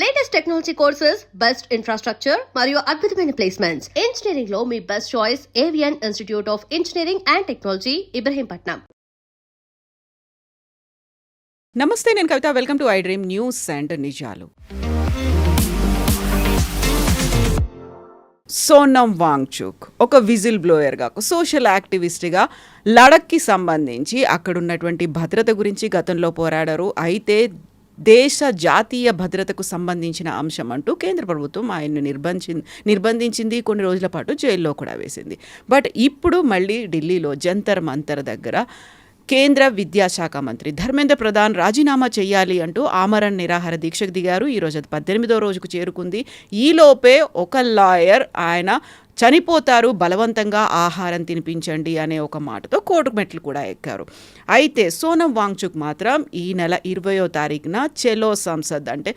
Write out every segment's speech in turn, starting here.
Latest technology courses, best infrastructure మరియు అద్భుతమైన placements. Engineering లో మీ best choice avion institute of engineering and technology, Ibrahimpatnam. నమస్తే, నేను Kavitha. Welcome to I dream news and నిజాలు. సోనం వాంగ్చుక్ ఒక విజిల్ బ్లోయర్గా, సోషల్ యాక్టివిస్ట్గా లడఖ్కి సంబంధించి అక్కడున్నటువంటి భద్రత గురించి గతంలో పోరాడారు. అయితే దేశ జాతీయ భద్రతకు సంబంధించిన అంశం అంటూ కేంద్ర ప్రభుత్వం ఆయన్ను నిర్బంధించింది. కొన్ని రోజుల పాటు జైల్లో కూడా వేసింది. బట్ ఇప్పుడు మళ్ళీ ఢిల్లీలో జంతర్ మంతర్ దగ్గర కేంద్ర విద్యాశాఖ మంత్రి ధర్మేంద్ర ప్రధాన్ రాజీనామా చేయాలి అంటూ ఆమరణ నిరాహార దీక్షకు దిగారు. ఈరోజు అది 18వ రోజుకు చేరుకుంది. ఈలోపే ఒక లాయర్ ఆయన చనిపోతారు, బలవంతంగా ఆహారం తినిపించండి అనే ఒక మాటతో కోర్టు మెట్లు కూడా ఎక్కారు. అయితే సోనం వాంగ్చుక్ మాత్రం ఈ నెల 20వ తారీఖున చెలో సంసద్ అంటే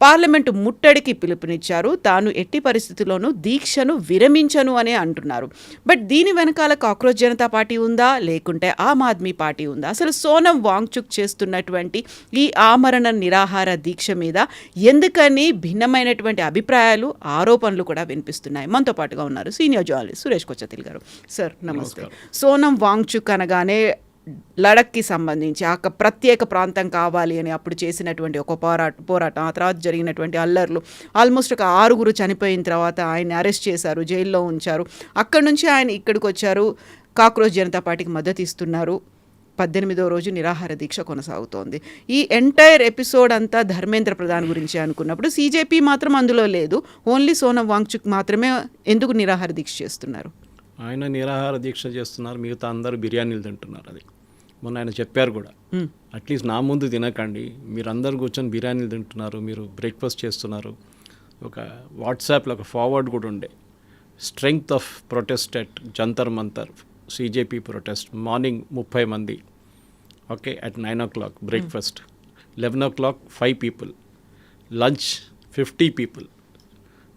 పార్లమెంటు ముట్టడికి పిలుపునిచ్చారు. తాను ఎట్టి పరిస్థితుల్లోనూ దీక్షను విరమించను అనే అంటున్నారు. బట్ దీని వెనకాల కాక్రోచ్ జనతా పార్టీ ఉందా, లేకుంటే ఆమ్ ఆద్మీ పార్టీ ఉందా? అసలు సోనం వాంగ్చుక్ చేస్తున్నటువంటి ఈ ఆమరణ నిరాహార దీక్ష మీద ఎందుకని భిన్నమైనటువంటి అభిప్రాయాలు, ఆరోపణలు కూడా వినిపిస్తున్నాయి. మనతో పాటుగా ఉన్నారు సీనియర్ జర్నలిస్ట్ సురేష్ కొచ్చతిల్ గారు. సార్ నమస్తే. సోనం వాంగ్చుక్ అనగానే లడఖ్కి సంబంధించి ఆ ప్రత్యేక ప్రాంతం కావాలి అని అప్పుడు చేసినటువంటి ఒక పోరాటం, ఆ తర్వాత జరిగినటువంటి అల్లర్లు, ఆల్మోస్ట్ ఒక 6 చనిపోయిన తర్వాత ఆయన అరెస్ట్ చేశారు, జైల్లో ఉంచారు. అక్కడి నుంచి ఆయన ఇక్కడికి వచ్చారు, కాక్రోచ్ జనతా పార్టీకి మద్దతు ఇస్తున్నారు. 18వ రోజు నిరాహార దీక్ష కొనసాగుతోంది. ఈ ఎంటైర్ ఎపిసోడ్ అంతా ధర్మేంద్ర ప్రధాన్ గురించి అనుకున్నప్పుడు సీజేపీ మాత్రం అందులో లేదు. ఓన్లీ సోనం వాంగ్చుక్ మాత్రమే ఎందుకు నిరాహార దీక్ష చేస్తున్నారు? ఆయన నిరాహార దీక్ష చేస్తున్నారు, మిగతా అందరూ బిర్యానీలు తింటున్నారు. అది మొన్న ఆయన చెప్పారు కూడా, అట్లీస్ట్ నా ముందు తినకండి, మీరు అందరు కూర్చొని బిర్యానీలు తింటున్నారు, మీరు బ్రేక్ఫాస్ట్ చేస్తున్నారు. ఒక వాట్సాప్లో ఒక ఫార్వర్డ్ కూడా ఉండే, strength of protest at Jantar Mantar, CJP protest, morning 30 మంది, okay, at 9 o'clock breakfast, 11 o'clock 5 people, lunch 50 people,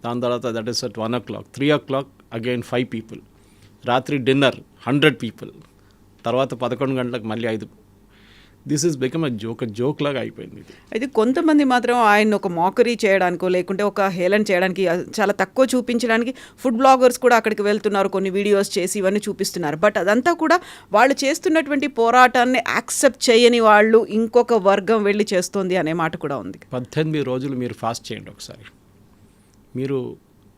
దాని తర్వాత that is at 1 o'clock, 3 o'clock again 5 people, రాత్రి డిన్నర్ 100 people, తర్వాత 11 గంటలకు మళ్ళీ 5. దిస్ ఈజ్ బికమ్ జోక్ లాగా అయిపోయింది. అయితే కొంతమంది మాత్రం ఆయన ఒక మోకరీ చేయడానికో లేకుంటే ఒక హేళన చేయడానికి, చాలా తక్కువ చూపించడానికి ఫుడ్ బ్లాగర్స్ కూడా అక్కడికి వెళ్తున్నారు, కొన్ని వీడియోస్ చేసి ఇవన్నీ చూపిస్తున్నారు. బట్ అదంతా కూడా వాళ్ళు చేస్తున్నటువంటి పోరాటాన్ని యాక్సెప్ట్ చేయని వాళ్ళు ఇంకొక వర్గం వెళ్ళి చేస్తోంది అనే మాట కూడా ఉంది. 18 రోజులు మీరు ఫాస్ట్ చేయండి ఒకసారి, మీరు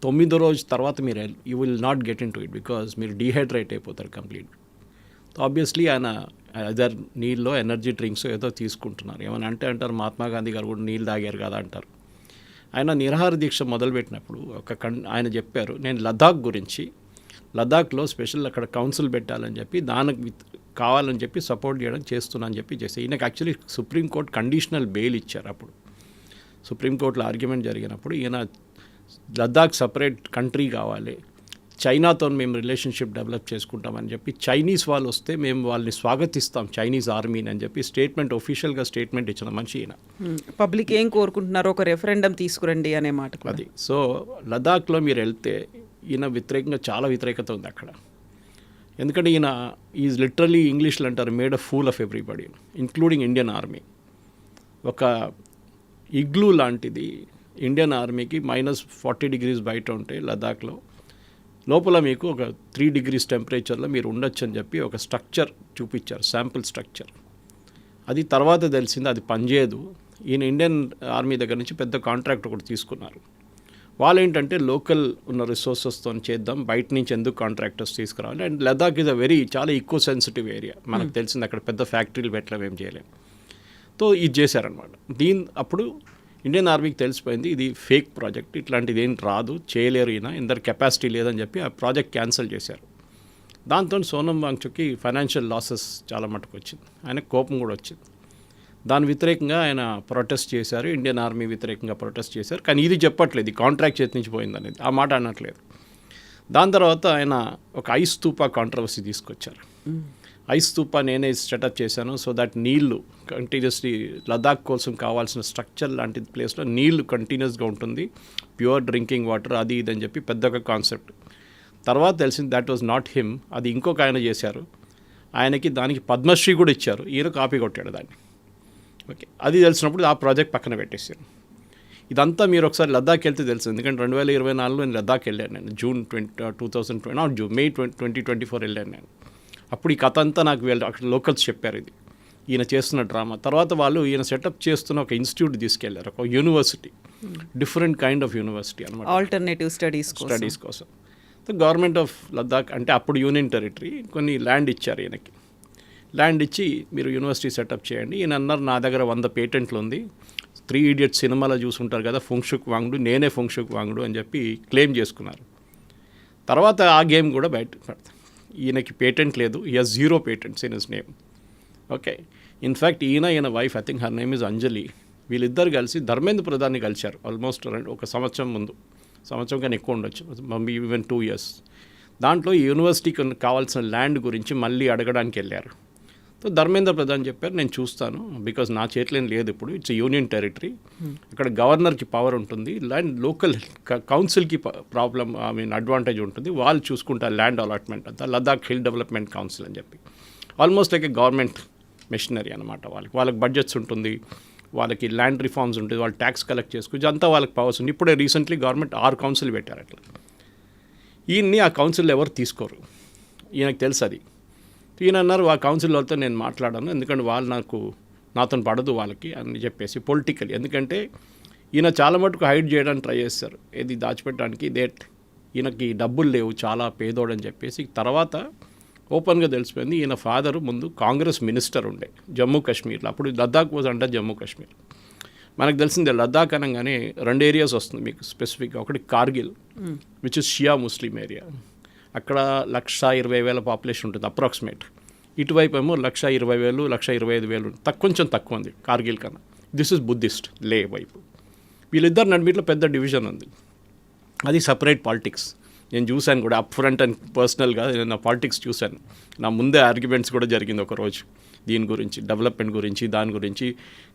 9వ రోజు తర్వాత మీరు you will not get in to it, because మీరు డీహైడ్రేట్ అయిపోతారు కంప్లీట్. ఆబ్వియస్లీ ఆయన అదర్ నీళ్ళలో ఎనర్జీ డ్రింక్స్ ఏదో తీసుకుంటున్నారు. ఏమని అంటారు, మహాత్మా గాంధీ గారు కూడా నీళ్ళు తాగారు కదా అంటారు. ఆయన నిరాహార దీక్ష మొదలుపెట్టినప్పుడు ఆయన చెప్పారు, నేను లదాఖ్ గురించి, లదాఖ్లో స్పెషల్ అక్కడ కౌన్సిల్ పెట్టాలని చెప్పి, దానికి కావాలని చెప్పి సపోర్ట్ చేయడం చేస్తున్నా అని చెప్పి చేసి, ఈయనకు యాక్చువల్లీ సుప్రీంకోర్టు కండిషనల్ బెయిల్ ఇచ్చారు. అప్పుడు సుప్రీంకోర్టులో ఆర్గ్యుమెంట్ జరిగినప్పుడు ఈయన లదాఖ్ సపరేట్ కంట్రీ కావాలి, చైనాతో మేము రిలేషన్షిప్ డెవలప్ చేసుకుంటామని చెప్పి, చైనీస్ వాళ్ళు వస్తే మేము వాళ్ళని స్వాగతిస్తాం, చైనీస్ ఆర్మీని అని చెప్పి స్టేట్మెంట్, ఒఫీషియల్గా స్టేట్మెంట్ ఇచ్చిన మనిషి ఈయన. పబ్లిక్ ఏం కోరుకుంటున్నారో ఒక రెఫరెండం తీసుకురండి అనే మాట అది. సో లదాఖ్లో మీరు వెళ్తే ఈయన వ్యతిరేకంగా చాలా వ్యతిరేకత ఉంది అక్కడ. ఎందుకంటే ఈయన ఈజ్ లిటరలీ, ఇంగ్లీష్లో అంటారు, made a fool of everybody including Indian army. ఒక ఇగ్లూ లాంటిది ఇండియన్ ఆర్మీకి -40 degrees బయట ఉంటే లదాఖ్లో, లోపల మీకు ఒక 3 degrees టెంపరేచర్లో మీరు ఉండొచ్చు అని చెప్పి ఒక స్ట్రక్చర్ చూపించారు, శాంపుల్ స్ట్రక్చర్. అది తర్వాత తెలిసింది అది పనిచేయదు. ఈయన ఇండియన్ ఆర్మీ దగ్గర నుంచి పెద్ద కాంట్రాక్ట్ ఒకటి తీసుకున్నారు. వాళ్ళు ఏంటంటే లోకల్ ఉన్న రిసోర్సెస్తో చేద్దాం, బయట నుంచి ఎందుకు కాంట్రాక్టర్స్ తీసుకురావాలి. అండ్ లదాఖ్ ఇస్ అ చాలా ఈకో సెన్సిటివ్ ఏరియా, మనకు తెలిసింది అక్కడ పెద్ద ఫ్యాక్టరీలు పెట్టలేం, ఏం చేయలేం. సో ఇది చేశారనమాట. అప్పుడు ఇండియన్ ఆర్మీకి తెలిసిపోయింది ఇది ఫేక్ ప్రాజెక్ట్, ఇట్లాంటిది ఏం రాదు, చేయలేరు, ఈయన ఇందరు కెపాసిటీ లేదని చెప్పి ఆ ప్రాజెక్ట్ క్యాన్సిల్ చేశారు. దాంతో సోనం వాంగ్చుక్కి ఫైనాన్షియల్ లాసెస్ చాలా మటుకు వచ్చింది, ఆయనకు కోపం కూడా వచ్చింది. దాని వ్యతిరేకంగా ఆయన ప్రొటెస్ట్ చేశారు, ఇండియన్ ఆర్మీ వ్యతిరేకంగా ప్రొటెస్ట్ చేశారు. కానీ ఇది చెప్పట్లేదు, ఈ కాంట్రాక్ట్ చేతి నుంచి పోయింది అనేది, ఆ మాట అనట్లేదు. దాని తర్వాత ఆయన ఒక ఐస్ స్తూపా కాంట్రవర్సీ తీసుకొచ్చారు. ఐస్ స్తూపా నేనే సెటప్ చేశాను, సో దట్ నీళ్లు కంటిన్యూస్లీ లదాఖ్ కోసం కావాల్సిన స్ట్రక్చర్ లాంటి ప్లేస్లో నీళ్లు కంటిన్యూస్గా ఉంటుంది, ప్యూర్ డ్రింకింగ్ వాటర్, అది ఇది అని చెప్పి పెద్దగా కాన్సెప్ట్. తర్వాత తెలిసింది దట్ వాజ్ నాట్ హిమ్, అది ఇంకొక ఆయన చేశారు. ఆయనకి దానికి పద్మశ్రీ కూడా ఇచ్చారు, ఈయన కాపీ కొట్టాడు దాన్ని. ఓకే, అది తెలిసినప్పుడు ఆ ప్రాజెక్ట్ పక్కన పెట్టేశారు. ఇదంతా మీరు ఒకసారి లద్దాఖ్ వెళ్తే తెలుసు, ఎందుకంటే 2024లో నేను లద్దాఖ్ వెళ్ళాను. నేను జూన్ 2020 మే 2024 వెళ్ళాను నేను. అప్పుడు ఈ కథ అంతా నాకు వీళ్ళు అక్కడ లోకల్స్ చెప్పారు, ఇది ఈయన చేస్తున్న డ్రామా. తర్వాత వాళ్ళు ఈయన సెటప్ చేస్తున్న ఒక ఇన్స్టిట్యూట్ తీసుకెళ్లారు, ఒక university, different kind of university అనమాట, ఆల్టర్నేటివ్ స్టడీస్ కోసం. గవర్నమెంట్ ఆఫ్ లద్దాఖ్ అంటే అప్పుడు యూనియన్ టెరిటరీ కొన్ని ల్యాండ్ ఇచ్చారు ఈయనకి. ల్యాండ్ ఇచ్చి మీరు యూనివర్సిటీ సెటప్ చేయండి. ఈయన అన్నారు నా దగ్గర 100 పేటెంట్లు ఉంది. 3 Idiots సినిమాలో చూసుంటారు కదా, ఫుంగ్షుక్ వాంగ్డు, నేనే ఫుంగ్షుక్ వాంగ్డు అని చెప్పి క్లెయిమ్ చేసుకున్నారు. తర్వాత ఆ గేమ్ కూడా బయట పడతాం. ఈయనకి పేటెంట్ లేదు, ఈ 0 patents in his name. Okay, in fact ఈయన wife, I think her name is Anjali, వీళ్ళిద్దరు కలిసి ధర్మేంద్ర ప్రధాన్ని కలిశారు ఆల్మోస్ట్ ఒక సంవత్సరం ముందు, సంవత్సరం కన్నా ఎక్కువ ఉండొచ్చు, మమ్మీ ఈవెన్ 2 years. దాంట్లో ఈ యూనివర్సిటీకి కావాల్సిన ల్యాండ్ గురించి మళ్ళీ అడగడానికి వెళ్ళారు. సో ధర్మేంద్ర ప్రధాన్ చెప్పారు నేను చూస్తాను, బికాజ్ నా చేతిలో లేదు, ఇప్పుడు ఇట్స్ యూనియన్ టెరిటరీ, ఇక్కడ గవర్నర్కి పవర్ ఉంటుంది, ల్యాండ్ లోకల్ కౌన్సిల్కి ప్రాబ్లం అడ్వాంటేజ్ ఉంటుంది, వాళ్ళు చూసుకుంటారు ల్యాండ్ అలాట్మెంట్ అంతా, లద్దాఖ్ హిల్ డెవలప్మెంట్ కౌన్సిల్ అని చెప్పి. ఆల్మోస్ట్ లైక్ ఏ గవర్నమెంట్ మెషినరీ అనమాట. వాళ్ళకి బడ్జెట్స్ ఉంటుంది, వాళ్ళకి ల్యాండ్ రిఫార్మ్స్ ఉంటుంది, వాళ్ళు ట్యాక్స్ కలెక్ట్ చేసుకోవచ్చు, అంతా వాళ్ళకి పవర్స్ ఉంది. ఇప్పుడే రీసెంట్లీ గవర్నమెంట్ 6 కౌన్సిల్ పెట్టారు అట్లా. ఈయన్ని ఆ కౌన్సిల్ ఎవరు తీసుకోరు, ఈయనకు తెలుసు అది. ఈయన అన్నారు ఆ కౌన్సిల్ వాళ్ళతో నేను మాట్లాడాను, ఎందుకంటే వాళ్ళు నాతో పడదు వాళ్ళకి అని చెప్పేసి పొలిటికల్. ఎందుకంటే ఈయన చాలా మటుకు హైడ్ చేయడానికి ట్రై చేస్తారు, ఏది దాచిపెట్టడానికి, ఈయనకి డబ్బులు లేవు, చాలా పేదోడని చెప్పేసి. తర్వాత ఓపెన్గా తెలిసిపోయింది ఈయన ఫాదరు ముందు కాంగ్రెస్ మినిస్టర్ ఉండే జమ్మూ కాశ్మీర్లో, అప్పుడు లద్దాఖ్ వాజ్ అంటే జమ్మూ కాశ్మీర్. మనకు తెలిసిందే లద్దాఖ్ అనగానే 2 areas వస్తుంది మీకు స్పెసిఫిక్గా. ఒకటి Kargil, which is Shia Muslim area, అక్కడ 120,000 పాపులేషన్ ఉంటుంది అప్రాక్సిమేట్. ఇటువైపు ఏమో 120,000, 125,000 కొంచెం తక్కువ ఉంది కార్గిల్ కన్నా. దిస్ ఇస్ బుద్ధిస్ట్ లే వైపు. వీళ్ళిద్దరు నడిమిట్లో పెద్ద డివిజన్ ఉంది, అది సపరేట్ పాలిటిక్స్. నేను చూశాను కూడా అప్ ఫ్రంట్ అండ్ పర్సనల్గా నేను నా పాలిటిక్స్ చూశాను. నా ముందే ఆర్గ్యుమెంట్స్ కూడా జరిగింది ఒకరోజు దీని గురించి, డెవలప్మెంట్ గురించి, దాని గురించి,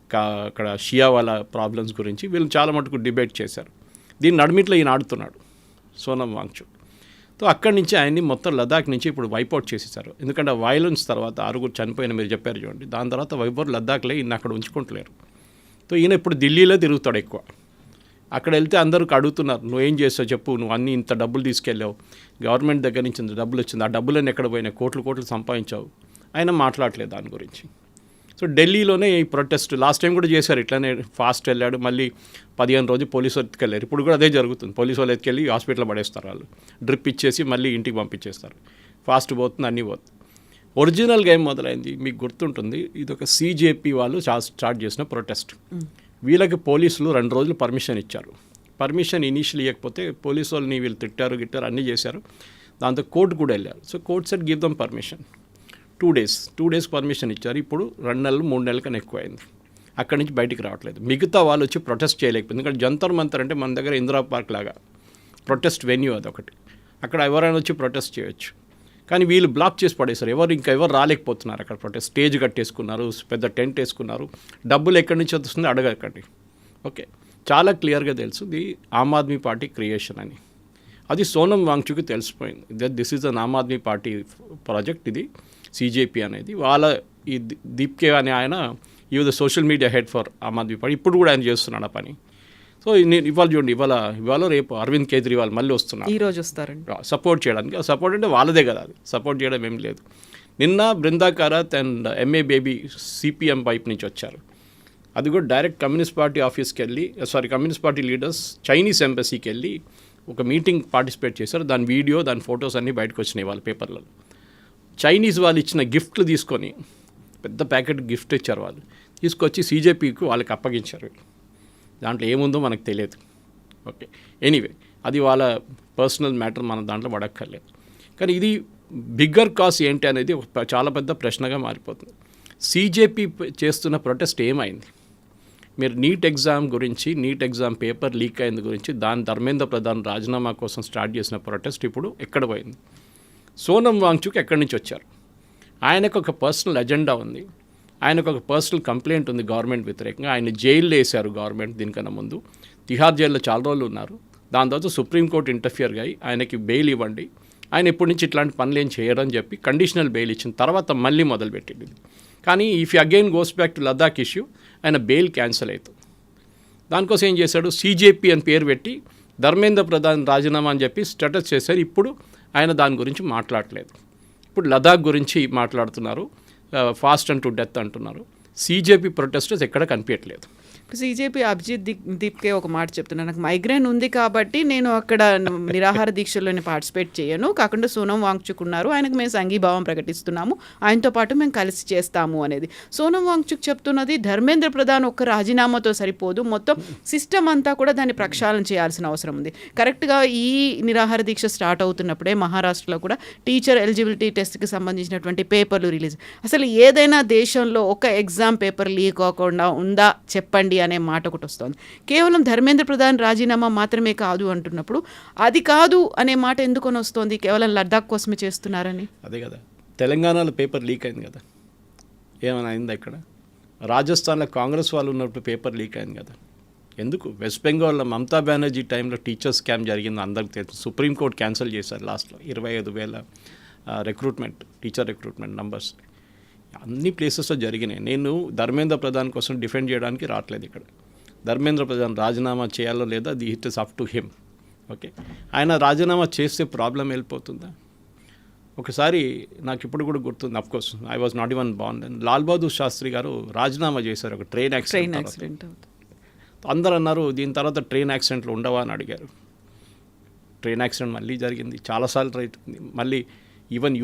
అక్కడ షియా వాళ్ళ ప్రాబ్లమ్స్ గురించి వీళ్ళు చాలా మటుకు డిబేట్ చేశారు. దీని నడిమిట్లో ఈయన ఆడుతున్నాడు సోనమ్ వాంగ్చుక్. సో అక్కడి నుంచి ఆయన్ని మొత్తం లద్దాఖ్ నుంచి ఇప్పుడు వైపౌట్ చేసేసారు. ఎందుకంటే వైలెన్స్ తర్వాత 6 చనిపోయిన మీరు చెప్పారు చూడండి, దాని తర్వాత వైపౌట్ లద్దాఖ్లే ఈయన అక్కడ ఉంచుకుంటలేరు. సో ఈయన ఇప్పుడు ఢిల్లీలో తిరుగుతాడు ఎక్కువ. అక్కడ వెళ్తే అందరికి అడుగుతున్నారు నువ్వేం చేస్తావు చెప్పు, నువ్వు అన్నీ ఇంత డబ్బులు తీసుకెళ్ళావు, గవర్నమెంట్ దగ్గర నుంచి ఇంత డబ్బులు వచ్చింది, ఆ డబ్బులన్నీ ఎక్కడ పోయినాయి, కోట్లు సంపాదించావు. ఆయన మాట్లాడలేదు దాని గురించి. సో ఢిల్లీలోనే ఈ ప్రొటెస్ట్ లాస్ట్ టైం కూడా చేశారు, ఇట్లానే ఫాస్ట్ వెళ్ళాడు, మళ్ళీ 15 రోజులు పోలీసు వాళ్ళు ఎత్తుకెళ్ళారు. ఇప్పుడు కూడా అదే జరుగుతుంది, పోలీసు వాళ్ళు ఎత్తుకెళ్ళి హాస్పిటల్లో పడేస్తారు, వాళ్ళు డ్రిప్ ఇచ్చేసి మళ్ళీ ఇంటికి పంపించేస్తారు. ఫాస్ట్ పోతుంది, అన్నీ పోతుంది. ఒరిజినల్ గేమ్ మొదలైంది మీకు గుర్తుంటుంది, ఇది ఒక CJP వాళ్ళు స్టార్ట్ చేసిన ప్రొటెస్ట్. వీళ్ళకి పోలీసులు 2 రోజులు పర్మిషన్ ఇచ్చారు. పర్మిషన్ ఇనీషియల్ ఇవ్వకపోతే పోలీసు వాళ్ళని వీళ్ళు తిట్టారు అన్నీ చేశారు. దాంతో కోర్టు కూడా వెళ్ళారు. So court set give them permission 2 days permission ఇచ్చారు. ఇప్పుడు 2 నెలలు 3 నెలల కన్నా ఎక్కువ అయింది. అక్కడి నుంచి బయటికి రావట్లేదు. మిగతా వాళ్ళు వచ్చి ప్రొటెస్ట్ చేయలేకపోయింది. ఎందుకంటే జంతర్ మంతర్ అంటే మన దగ్గర ఇందిరా పార్క్ లాగా ప్రొటెస్ట్ వెన్యూ అదొకటి, అక్కడ ఎవరైనా వచ్చి ప్రొటెస్ట్ చేయొచ్చు. కానీ వీళ్ళు బ్లాక్ చేసి పడేశారు, ఎవరు రాలేకపోతున్నారు. అక్కడ ప్రొటెస్ట్ స్టేజ్ కట్టేసుకున్నారు, పెద్ద టెంట్ వేసుకున్నారు. డబ్బులు ఎక్కడి నుంచి వస్తుంది అడగకండి. ఓకే, చాలా క్లియర్గా తెలుసు ఇది ఆమ్ ఆద్మీ పార్టీ క్రియేషన్ అని. అది సోనమ్ వాంగ్చుక్కి తెలిసిపోయింది, this is an Aam Aadmi Party project, ఇది CJP అనేది. వాళ్ళ ఈ దీప్కే అనే ఆయన ఈ social media head for Aam Aadmi Party, ఇప్పుడు కూడా ఆయన చేస్తున్నాడు ఆ పని. సో నేను ఇవాళ చూడండి, ఇవాళ రేపు అరవింద్ కేజ్రీవాల్ మళ్ళీ వస్తున్నారు, ఈరోజు వస్తారండి సపోర్ట్ చేయడానికి. సపోర్ట్ అంటే వాళ్ళదే కదా, అది సపోర్ట్ చేయడం ఏం లేదు. నిన్న Brinda Karat and MA baby CPM వైపు నుంచి వచ్చారు. అది కూడా డైరెక్ట్ కమ్యూనిస్ట్ పార్టీ ఆఫీస్కి వెళ్ళి, కమ్యూనిస్ట్ పార్టీ లీడర్స్ చైనీస్ ఎంబసీకి వెళ్ళి ఒక మీటింగ్ పార్టిసిపేట్ చేశారు. దాని వీడియో, దాని ఫొటోస్ అన్నీ బయటకు వచ్చినాయి వాళ్ళ పేపర్లలో. చైనీస్ వాళ్ళు ఇచ్చిన గిఫ్ట్లు తీసుకొని, పెద్ద ప్యాకెట్ గిఫ్ట్ ఇచ్చారు వాళ్ళు, తీసుకొచ్చి CJPకి వాళ్ళకి అప్పగించారు. దాంట్లో ఏముందో మనకు తెలియదు. ఓకే, ఎనీవే అది వాళ్ళ పర్సనల్ మ్యాటర్, మనం దాంట్లో పడక్కర్లేదు. కానీ ఇది బిగ్గర్ కాజ్ ఏంటి అనేది ఒక చాలా పెద్ద ప్రశ్నగా మారిపోతుంది. CJP చేస్తున్న ప్రొటెస్ట్ ఏమైంది? మీరు నీట్ ఎగ్జామ్ పేపర్ లీక్ అయింది గురించి, దాని ధర్మేంద్ర ప్రధాన్ రాజీనామా కోసం స్టార్ట్ చేసిన ప్రొటెస్ట్ ఇప్పుడు ఎక్కడ పోయింది? సోనమ్ వాంగ్చుక్ ఎక్కడి నుంచి వచ్చారు? ఆయనకు ఒక పర్సనల్ ఎజెండా ఉంది, ఆయనకు ఒక పర్సనల్ కంప్లైంట్ ఉంది గవర్నమెంట్ వ్యతిరేకంగా. ఆయన జైల్లో వేశారు గవర్నమెంట్ దీనికన్నా ముందు, తిహార్ జైల్లో చాలా రోజులు ఉన్నారు. దాని తర్వాత సుప్రీంకోర్టు ఇంటర్ఫియర్ అయ్యి ఆయనకి బెయిల్ ఇవ్వండి, ఆయన ఎప్పటి నుంచి ఇట్లాంటి పనులు ఏం చేయరని చెప్పి కండిషనల్ బెయిల్ ఇచ్చిన తర్వాత మళ్ళీ మొదలుపెట్టింది. కానీ if again goes back to Ladakh issue, ఆయన బెయిల్ క్యాన్సిల్ అవుతుంది. దానికోసం ఏం చేశాడు, CJP అని పేరు పెట్టి ధర్మేంద్ర ప్రధాన్ రాజీనామా అని చెప్పి స్టేటస్ చేశారు. ఇప్పుడు ఆయన దాని గురించి మాట్లాడలేదు. ఇప్పుడు లదాఖ్ గురించి మాట్లాడుతున్నారు, ఫాస్ట్ అండ్ టు డెత్ అంటున్నారు. CJP ప్రొటెస్టర్స్ ఎక్కడ కనిపించట్లేదు. CJP అభిజిత్ దీప్కే ఒక మాట చెప్తున్నాను, నాకు మైగ్రేన్ ఉంది కాబట్టి నేను అక్కడ నిరాహార దీక్షలో పార్టిసిపేట్ చేయను, కాకుండా సోనం వాంగ్చుక్ ఉన్నారు, ఆయనకు మేము సంఘీభావం ప్రకటిస్తున్నాము, ఆయనతో పాటు మేము కలిసి చేస్తాము అనేది. సోనం వాంగ్చుక్ చెప్తున్నది ధర్మేంద్ర ప్రధాన్ ఒక్క రాజీనామాతో సరిపోదు, మొత్తం సిస్టమ్ అంతా కూడా దాన్ని ప్రక్షాళన చేయాల్సిన అవసరం ఉంది. కరెక్ట్గా ఈ నిరాహార దీక్ష స్టార్ట్ అవుతున్నప్పుడే మహారాష్ట్రలో కూడా టీచర్ ఎలిజిబిలిటీ టెస్ట్కి సంబంధించినటువంటి పేపర్లు రిలీజ్. అసలు ఏదైనా దేశంలో ఒక ఎగ్జామ్ పేపర్ లీక్ అవ్వకుండా ఉందా చెప్పండి అనే మాట ఒకటి వస్తుంది. కేవలం ధర్మేంద్ర ప్రధాన్ రాజీనామా మాత్రమే కాదు అంటున్నప్పుడు అది కాదు అనే మాట ఎందుకొని వస్తుంది? కేవలం లద్దాఖ్ కోసమే చేస్తున్నారని. అదే కదా, తెలంగాణలో పేపర్ లీక్ అయింది కదా, ఏమైనా అయిందా ఇక్కడ? రాజస్థాన్లో కాంగ్రెస్ వాళ్ళు ఉన్నప్పుడు పేపర్ లీక్ అయింది కదా, ఎందుకు? వెస్ట్ బెంగాల్లో మమతా బెనర్జీ టైంలో టీచర్ స్కామ్ జరిగింది అందరికి తెలుసు. సుప్రీంకోర్టు క్యాన్సిల్ చేశారు లాస్ట్లో 25,000 టీచర్ రిక్రూట్మెంట్ నంబర్స్. అన్ని ప్లేసెస్లో జరిగినాయి. నేను ధర్మేంద్ర ప్రధాన్ కోసం డిఫెండ్ చేయడానికి రావట్లేదు ఇక్కడ. ధర్మేంద్ర ప్రధాన్ రాజీనామా చేయాలో లేదా the it is up to him. Okay, ఆయన రాజీనామా చేస్తే ప్రాబ్లం వెళ్ళిపోతుందా? ఒకసారి నాకు ఇప్పుడు కూడా గుర్తుంది, of course I was not even born, Lal Bahadur Shastri గారు రాజీనామా చేశారు ఒక ట్రైన్ యాక్సిడెంట్. అందరూ అన్నారు దీని తర్వాత ట్రైన్ యాక్సిడెంట్లు ఉండవా అని అడిగారు. ట్రైన్ యాక్సిడెంట్ మళ్ళీ జరిగింది, చాలాసార్లు రైతుంది. మళ్ళీ ఈవెన్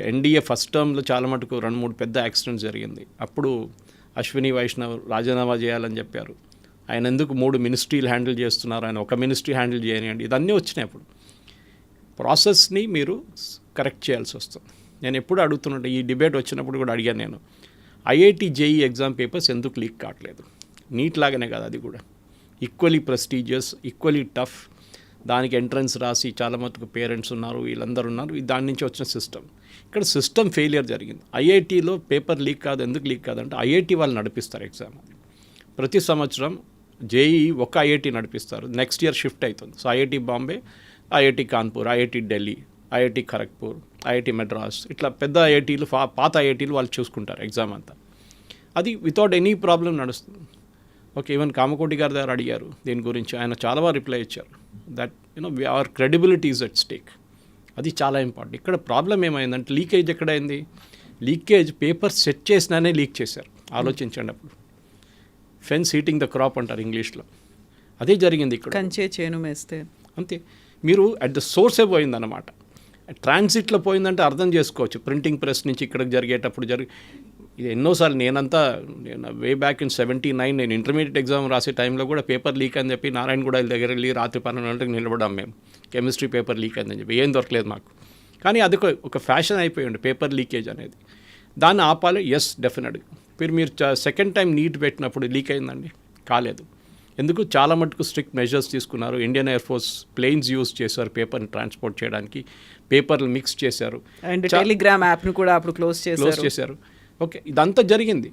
ఎన్డీఏ ఫస్ట్ టర్మ్లో చాలా మటుకు 2-3 పెద్ద యాక్సిడెంట్స్ జరిగింది. అప్పుడు అశ్విని వైష్ణవ్ రాజీనామా చేయాలని చెప్పారు. ఆయన ఎందుకు 3 మినిస్ట్రీలు హ్యాండిల్ చేస్తున్నారు, ఆయన ఒక మినిస్ట్రీ హ్యాండిల్ చేయనివ్వండి. ఇదన్నీ వచ్చినాయి. అప్పుడు ప్రాసెస్ని మీరు కరెక్ట్ చేయాల్సి వస్తుంది. నేను ఎప్పుడు అడుగుతున్నట్టు ఈ డిబేట్ వచ్చినప్పుడు కూడా అడిగాను నేను, IIT JEE ఎగ్జామ్ పేపర్స్ ఎందుకు లీక్ కావట్లేదు? నీట్ లాగానే కదా అది కూడా, ఈక్వలీ ప్రెస్టీజియస్, ఈక్వలీ టఫ్, దానికి ఎంట్రన్స్ రాసి చాలా మటుకు పేరెంట్స్ ఉన్నారు, వీళ్ళందరూ ఉన్నారు, దాని నుంచి వచ్చిన సిస్టమ్. ఇక్కడ సిస్టమ్ ఫెయిలియర్ జరిగింది. IITలో పేపర్ లీక్ కాదు. ఎందుకు లీక్ కాదంటే IIT వాళ్ళు నడిపిస్తారు ఎగ్జామ్. ప్రతి సంవత్సరం JEE ఒక IIT నడిపిస్తారు, నెక్స్ట్ ఇయర్ షిఫ్ట్ అవుతుంది. So IIT Bombay, IIT Kanpur, IIT Delhi, IIT Kharagpur, IIT Madras, ఇట్లా పెద్ద IITలు, పాత IITలు వాళ్ళు చూసుకుంటారు ఎగ్జామ్ అంతా. అది వితౌట్ ఎనీ ప్రాబ్లం నడుస్తుంది. ఓకే, ఈవెన్ కామకోటి గారి దగ్గర అడిగారు దీని గురించి, ఆయన చాలా బాగా రిప్లై ఇచ్చారు, that our credibility is at stake. అది చాలా ఇంపార్టెంట్. ఇక్కడ ప్రాబ్లం ఏమైందంటే లీకేజ్ ఎక్కడైంది? లీకేజ్ పేపర్ సెట్ చేసినానే లీక్ చేశారు. ఆలోచించండి. అప్పుడు ఫెన్స్ హీటింగ్ ద క్రాప్ అంటారు ఇంగ్లీష్లో, అదే జరిగింది ఇక్కడ. కంచే చేను మేస్తే అంతే. మీరు అట్ ద సోర్సే పోయిందన్నమాట. ట్రాన్సిట్లో పోయిందంటే అర్థం చేసుకోవచ్చు. ప్రింటింగ్ ప్రెస్ నుంచి ఇక్కడికి జరిగేటప్పుడు ఇది ఎన్నోసార్లు నేను వే బ్యాక్ ఇన్ 79 నేను ఇంటర్మీడియట్ ఎగ్జామ్ రాసే టైంలో కూడా పేపర్ లీక్ అని చెప్పి నారాయణగూడ దగ్గర వెళ్ళి రాత్రి 12 గంటలకు నిలబడాం మేము. కెమిస్ట్రీ పేపర్ లీక్ అని చెప్పి ఏం దొరకలేదు మాకు. కానీ అది ఒక ఫ్యాషన్ అయిపోయింది పేపర్ లీకేజ్ అనేది. దాన్ని ఆపాలి. ఎస్, డెఫినెట్గా. మీరు సెకండ్ టైం నీట్ పెట్టినప్పుడు లీక్ అయిందండి? కాలేదు. ఎందుకు? చాలా మటుకు స్ట్రిక్ట్ మెజర్స్ తీసుకున్నారు. Indian air Force planes use చేశారు పేపర్ని ట్రాన్స్పోర్ట్ చేయడానికి, పేపర్లు మిక్స్ చేశారు, అండ్ టెలిగ్రామ్ యాప్ను కూడా అప్పుడు క్లోజ్ చేశారు. ఓకే, ఇదంతా జరిగింది.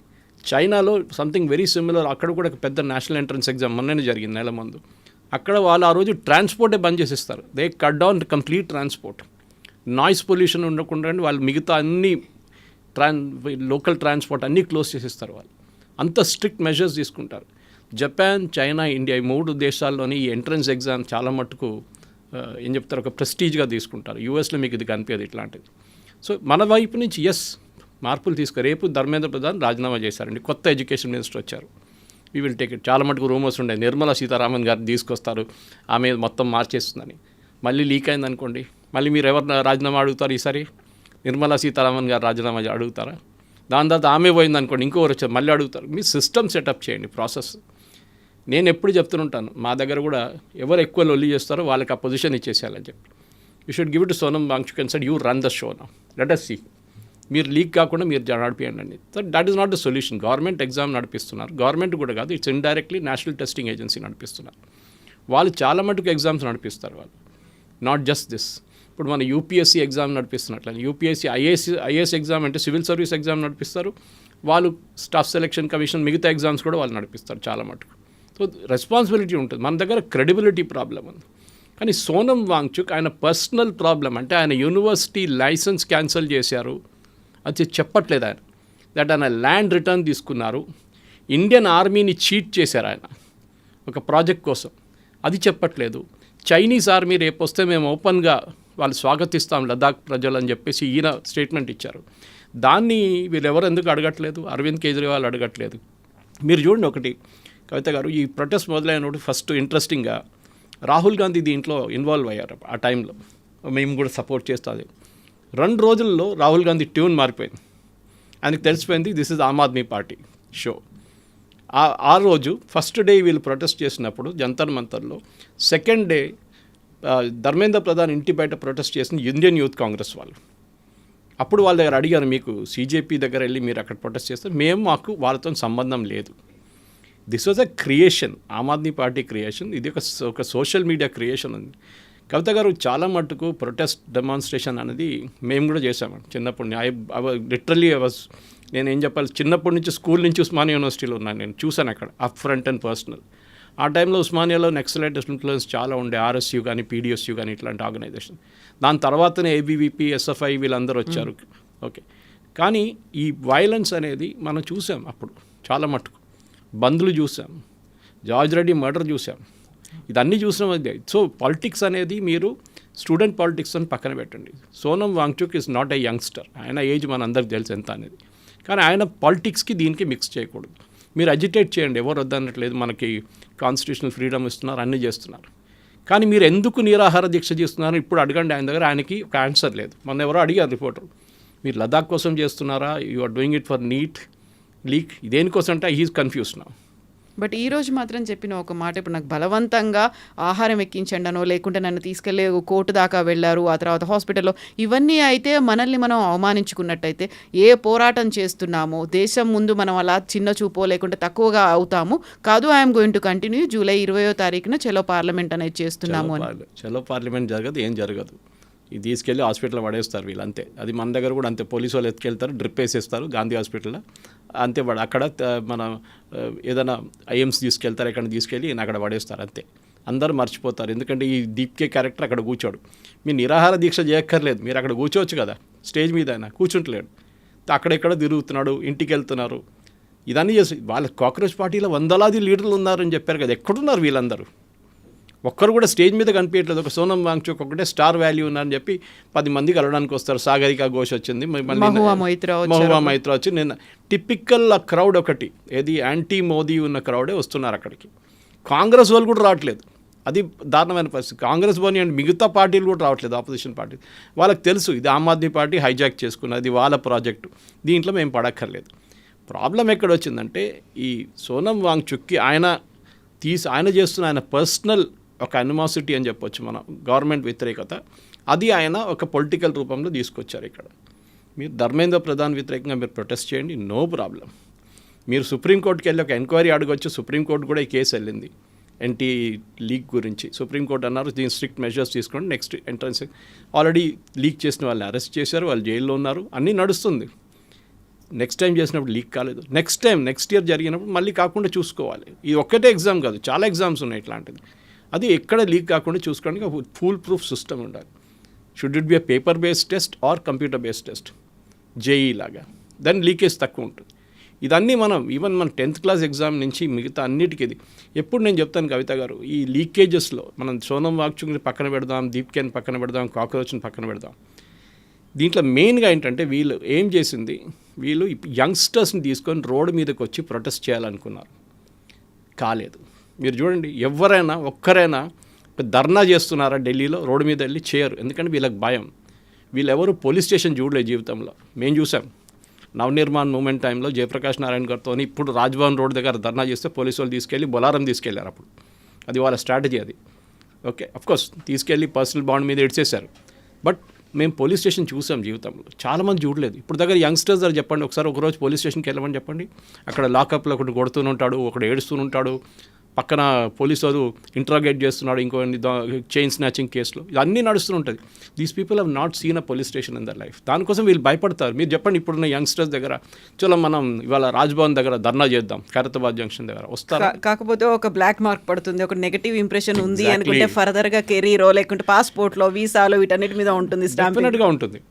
చైనాలో సంథింగ్ వెరీ సిమిలర్. అక్కడ కూడా ఒక పెద్ద నేషనల్ ఎంట్రన్స్ ఎగ్జామ్ మొన్ననే జరిగింది, నెల ముందు. అక్కడ వాళ్ళు ఆ రోజు ట్రాన్స్పోర్టే బంద్ చేసేస్తారు. They cut down complete transport. Noise pollution ఉండకుండా వాళ్ళు మిగతా అన్ని లోకల్ ట్రాన్స్పోర్ట్ అన్నీ క్లోజ్ చేసేస్తారు వాళ్ళు. అంత స్ట్రిక్ట్ మెజర్స్ తీసుకుంటారు. జపాన్, చైనా, ఇండియా ఈ 3 దేశాల్లోని ఈ ఎంట్రన్స్ ఎగ్జామ్ చాలా మట్టుకు ఏం చెప్తారు, ఒక ప్రెస్టీజ్గా తీసుకుంటారు. యూఎస్లో మీకు ఇది కనిపించదు ఇట్లాంటిది. సో మన వైపు నుంచి మార్పులు రేపు ధర్మేంద్ర ప్రధాన్ రాజీనామా చేశారండి. కొత్త ఎడ్యుకేషన్ మినిస్టర్ వచ్చారు. We will take it. చాలా మటుకు రూమర్స్ ఉండే నిర్మలా సీతారామన్ గారిని తీసుకొస్తారు, ఆమె మొత్తం మార్చేస్తుందని. మళ్ళీ లీక్ అయిందనుకోండి, మళ్ళీ మీరు ఎవరు రాజీనామా అడుగుతారు? ఈసారి నిర్మలా సీతారామన్ గారు రాజీనామా అడుగుతారా? దాని తర్వాత ఆమె పోయిందనుకోండి, ఇంకొకరు వచ్చారు, మళ్ళీ అడుగుతారు. మీ సిస్టమ్ సెటప్ చేయండి, ప్రాసెస్. నేను ఎప్పుడు చెప్తుంటాను, మా దగ్గర కూడా ఎవరు ఎక్కువ లొల్లి చేస్తారో వాళ్ళకి ఆ పొజిషన్ ఇచ్చేసేయాలని చెప్పి. You should give it to Sonam Wangchuk and said you run the show now, let us see. మీరు లీక్ కాకుండా మీరు నడిపియండి అండి. That is not the solution. Government exam నడిపిస్తున్నారు. గవర్నమెంట్ కూడా కాదు, it's indirectly national testing agency నడిపిస్తున్నారు. వాళ్ళు చాలా మటుకు ఎగ్జామ్స్ నడిపిస్తారు వాళ్ళు, నాట్ జస్ట్ దిస్. ఇప్పుడు మన యూపీఎస్సీ ఎగ్జామ్ నడిపిస్తున్నట్లే, యూపీఎస్సీ ఐఏఎస్ ఎగ్జామ్ అంటే సివిల్ సర్వీస్ ఎగ్జామ్ నడిపిస్తారు వాళ్ళు. స్టాఫ్ సెలక్షన్ కమిషన్ మిగతా ఎగ్జామ్స్ కూడా వాళ్ళు నడిపిస్తారు చాలా మటుకు. సో రెస్పాన్సిబిలిటీ ఉంటుంది. మన దగ్గర క్రెడిబిలిటీ ప్రాబ్లం ఉంది. కానీ సోనం వాంగ్చుక్ ఆయన పర్సనల్ ప్రాబ్లం అంటే ఆయన యూనివర్సిటీ లైసెన్స్ క్యాన్సిల్ చేశారు అది చెప్పట్లేదు ఆయన. దట్ ఆయన ల్యాండ్ రిటర్న్ తీసుకున్నారు, ఇండియన్ ఆర్మీని చీట్ చేశారు ఆయన. ఒక ప్రాజెక్ట్ కోసం, అది చెప్పట్లేదు. చైనీస్ ఆర్మీ రేపు వస్తే మేము ఓపెన్గా వాళ్ళు స్వాగతిస్తాం లదాఖ్ ప్రజలు అని చెప్పేసి ఈయన స్టేట్మెంట్ ఇచ్చారు. దాన్ని వీళ్ళెవరు ఎందుకు అడగట్లేదు? అరవింద్ కేజ్రీవాల్ అడగట్లేదు. మీరు చూడండి ఒకటి కవిత గారు, ఈ ప్రొటెస్ట్ మొదలైనప్పుడు ఫస్ట్ ఇంట్రెస్టింగ్గా రాహుల్ గాంధీ దీంట్లో ఇన్వాల్వ్ అయ్యారు. ఆ టైంలో మేము కూడా సపోర్ట్ చేస్తుంది. 2 రోజుల్లో రాహుల్ గాంధీ ట్యూన్ మారిపోయింది. ఆయనకు తెలిసిపోయింది this is Aam Aadmi Party show. ఆ రోజు ఫస్ట్ డే వీళ్ళు ప్రొటెస్ట్ చేసినప్పుడు జంతర్ మంతర్లో, సెకండ్ డే ధర్మేంద్ర ప్రధాన్ ఇంటి బయట ప్రొటెస్ట్ చేసిన ఇండియన్ యూత్ కాంగ్రెస్ వాళ్ళు. అప్పుడు వాళ్ళ దగ్గర అడిగారు, మీకు సీజేపీ దగ్గర వెళ్ళి మీరు అక్కడ ప్రొటెస్ట్ చేస్తే మాకు వాళ్ళతో సంబంధం లేదు. This was a creation, Aam Aadmi Party creation. ఇది ఒక సోషల్ మీడియా క్రియేషన్ ఉంది. కవిత గారు చాలా మట్టుకు ప్రొటెస్ట్ డెమాన్స్ట్రేషన్ అనేది మేము కూడా చేసామండి చిన్నప్పుడు. లిటరలీ నేనేం చెప్పాలి, చిన్నప్పటి నుంచి స్కూల్ నుంచి ఉస్మానియా యూనివర్సిటీలో ఉన్నాను, నేను చూశాను అక్కడ అప్ ఫ్రంట్ అండ్ పర్సనల్. ఆ టైంలో ఉస్మానియాలో నక్సలైట్ ఇన్ఫ్లుయెన్స్ చాలా ఉండే, ఆర్ఎస్యూ కానీ పీడిఎస్యూ కానీ ఇట్లాంటి ఆర్గనైజేషన్. దాని తర్వాతనే ఏబీవీపీ, ఎస్ఎఫ్ఐ వీళ్ళందరూ వచ్చారు. ఓకే, కానీ ఈ వైలెన్స్ అనేది మనం చూసాం అప్పుడు చాలా మట్టుకు. బంద్లు చూసాం, జార్జ్ రెడ్డి మర్డర్ చూసాం, ఇదన్నీ చూసినాం. అది సో పాలిటిక్స్ అనేది మీరు స్టూడెంట్ పాలిటిక్స్ అని పక్కన పెట్టండి. Sonam Wangchuk is not a youngster, ఆయన ఏజ్ మన అందరికి తెలుసు ఎంత అనేది. కానీ ఆయన పాలిటిక్స్కి దీనికి మిక్స్ చేయకూడదు. మీరు అజిటేట్ చేయండి, ఎవరు వద్దనట్లేదు, మనకి కాన్స్టిట్యూషనల్ ఫ్రీడమ్ ఇస్తున్నారు, అన్నీ చేస్తున్నారు. కానీ మీరు ఎందుకు నిరాహార దీక్ష చేస్తున్నారు ఇప్పుడు అడగండి ఆయన దగ్గర. ఆయనకి ఒక ఆన్సర్ లేదు. మన ఎవరో అడిగారు రిపోర్టర్, మీరు లదాఖ్ కోసం చేస్తున్నారా, you are doing it for NEET leak, దేనికోసం అంటే హీఈస్ కన్ఫ్యూజ్ నా. బట్ ఈ రోజు మాత్రం చెప్పిన ఒక మాట, ఇప్పుడు నాకు బలవంతంగా ఆహారం ఎక్కించండనో లేకుంటే నన్ను తీసుకెళ్ళి కోర్టు దాకా వెళ్ళారు, ఆ తర్వాత హాస్పిటల్లో, ఇవన్నీ అయితే మనల్ని మనం అవమానించుకున్నట్టయితే ఏ పోరాటం చేస్తున్నామో దేశం ముందు మనం అలా చిన్న చూపో లేకుంటే తక్కువగా అవుతాము కాదు. I'm going to continue. July 20వ తారీఖున చలో పార్లమెంట్ అనేది చేస్తున్నాము అని. చలో పార్లమెంట్ జరగదు, ఏం జరగదు. ఇది తీసుకెళ్ళి హాస్పిటల్లో పడేస్తారు వీళ్ళు, అంతే. అది మన దగ్గర కూడా అంతే, పోలీసు వాళ్ళు ఎత్తుకెళ్తారు, డ్రిప్ వేసేస్తారు గాంధీ హాస్పిటల్లో, అంతే. అక్కడ మన ఏదైనా ఐఎమ్స్ తీసుకెళ్తారు, ఎక్కడ తీసుకెళ్ళి అక్కడ పడేస్తారు, అంతే. అందరూ మర్చిపోతారు. ఎందుకంటే ఈ దీప్కే క్యారెక్టర్ అక్కడ కూర్చోడు. మీరు నిరాహార దీక్ష చేయక్కర్లేదు, మీరు అక్కడ కూర్చోవచ్చు కదా స్టేజ్ మీద. ఆయన కూర్చుంటలేడు, అక్కడెక్కడ తిరుగుతున్నాడు, ఇంటికి వెళ్తున్నారు, ఇదన్నీ చేసి. వాళ్ళ కాక్రోచ్ పార్టీలో వందలాది లీడర్లు ఉన్నారని చెప్పారు కదా, ఎక్కడున్నారు వీళ్ళందరూ? ఒక్కరు కూడా స్టేజ్ మీద కనిపించట్లేదు. ఒక సోనం వాంగ్చుక్ ఒకటే స్టార్ వాల్యూ ఉన్నారని చెప్పి 10 మంది కలవడానికి వస్తారు. సాగరికా ఘోష్ వచ్చింది, మహువా మైత్రా వచ్చి. నిన్న టిపికల్ క్రౌడ్ ఒకటి, ఏది యాంటీ మోదీ ఉన్న క్రౌడే వస్తున్నారు అక్కడికి. కాంగ్రెస్ వాళ్ళు కూడా రావట్లేదు, అది దారుణమైన పరిస్థితి. కాంగ్రెస్ పోనీ అండ్ మిగతా పార్టీలు కూడా రావట్లేదు, ఆపోజిషన్ పార్టీ. వాళ్ళకి తెలుసు ఇది ఆమ్ ఆద్మీ పార్టీ హైజాక్ చేసుకున్నది, వాళ్ళ ప్రాజెక్టు, దీంట్లో మేము పడక్కర్లేదు. ప్రాబ్లం ఎక్కడ వచ్చిందంటే ఈ సోనం వాంగ్చుక్కి ఆయన చేస్తున్న ఆయన పర్సనల్ ఒక అనిమాసిటీ అని చెప్పొచ్చు మనం, గవర్నమెంట్ వ్యతిరేకత, అది ఆయన ఒక పొలిటికల్ రూపంలో తీసుకొచ్చారు ఇక్కడ. మీరు ధర్మేంద్ర ప్రధాన్ వ్యతిరేకంగా మీరు ప్రొటెస్ట్ చేయండి, నో ప్రాబ్లం. మీరు సుప్రీంకోర్టుకి వెళ్ళి ఒక ఎంక్వైరీ అడగొచ్చు. సుప్రీంకోర్టు కూడా ఈ కేసు వెళ్ళింది ఎన్టీ లీక్ గురించి. సుప్రీంకోర్టు అన్నారు దీని స్ట్రిక్ట్ మెజర్స్ తీసుకోండి, నెక్స్ట్ ఎంట్రన్స్. ఆల్రెడీ లీక్ చేసిన వాళ్ళని అరెస్ట్ చేశారు, వాళ్ళు జైల్లో ఉన్నారు, అన్నీ నడుస్తుంది. నెక్స్ట్ టైం చేసినప్పుడు లీక్ కాలేదు, నెక్స్ట్ ఇయర్ జరిగినప్పుడు మళ్ళీ కాకుండా చూసుకోవాలి. ఇది ఒక్కటే ఎగ్జామ్ కాదు, చాలా ఎగ్జామ్స్ ఉన్నాయి ఇట్లాంటిది. అది ఎక్కడ లీక్ కాకుండా చూసుకోవడానికి ఒక ఫుల్ ప్రూఫ్ సిస్టమ్ ఉండాలి. Should it be a paper based test or computer based test, JEE లాగా, దాని లీకేజ్ తక్కువ ఉంటుంది. ఇదన్నీ మనం ఈవెన్ మన 10th క్లాస్ ఎగ్జామ్ నుంచి మిగతా అన్నిటికీ ఇది ఎప్పుడు నేను చెప్తాను కవిత గారు, ఈ లీకేజెస్లో మనం సోనం వాంగ్చుక్ని పక్కన పెడదాం, దీప్కేని పక్కన పెడదాం, కాక్రోచ్ని పక్కన పెడదాం. దీంట్లో మెయిన్గా ఏంటంటే వీళ్ళు ఏం చేసింది, వీళ్ళు యంగ్స్టర్స్ని తీసుకొని రోడ్డు మీదకి వచ్చి ప్రొటెస్ట్ చేయాలనుకున్నారు, కాలేదు. మీరు చూడండి, ఎవరైనా ఒక్కరైనా ధర్నా చేస్తున్నారా ఢిల్లీలో, రోడ్డు మీద వెళ్ళి చేయరు. ఎందుకంటే వీళ్ళకి భయం. వీళ్ళెవరు పోలీస్ స్టేషన్ చూడలేదు జీవితంలో. మేము చూసాం నవనిర్మాణ్ మూమెంట్ టైంలో జయప్రకాష్ నారాయణ గారితో ఇప్పుడు రాజ్భవన్ రోడ్ దగ్గర ధర్నా చేస్తే పోలీసు వాళ్ళు తీసుకెళ్ళి బొలారం తీసుకెళ్లారు. అప్పుడు అది వాళ్ళ స్ట్రాటజీ అది. ఓకే, అఫ్కోర్స్ తీసుకెళ్ళి పర్సనల్ బాండ్ మీద ఇడ్చేశారు. బట్ మేము పోలీస్ స్టేషన్ చూసాం జీవితంలో, చాలామంది చూడలేదు. ఇప్పుడు దగ్గర యంగ్స్టర్స్ దగ్గర చెప్పండి, ఒకరోజు పోలీస్ స్టేషన్కి వెళ్ళమని చెప్పండి, అక్కడ లాకప్లో ఒకటి కొడుతూనే ఉంటాడు, ఒకటి ఏడుస్తూ ఉంటాడు, పక్కన పోలీసు వారు ఇంట్రాగేట్ చేస్తున్నాడు, ఇంకో చైన్ స్నాచింగ్ కేసులో, ఇవన్నీ నడుస్తూ ఉంటుంది. These people have not seen a police station in their life. దానికోసం వీళ్ళు భయపడతారు. మీరు చెప్పండి, ఇప్పుడున్న యంగ్స్టర్స్ దగ్గర చలో మనం ఇవాళ రాజ్భవన్ దగ్గర ధర్నా చేద్దాం, ఖైరతాబాద్ జంక్షన్ దగ్గర వస్తారా? కాకపోతే ఒక బ్లాక్ మార్క్ పడుతుంది, ఒక నెగటివ్ ఇంప్రెషన్ ఉంది అనుకుంటే ఫర్దర్గా కెరీరో లేకుంటే పాస్పోర్ట్లో వీసాలో వీటన్నిటి మీద ఉంటుంది, డెఫినెట్గా ఉంటుంది.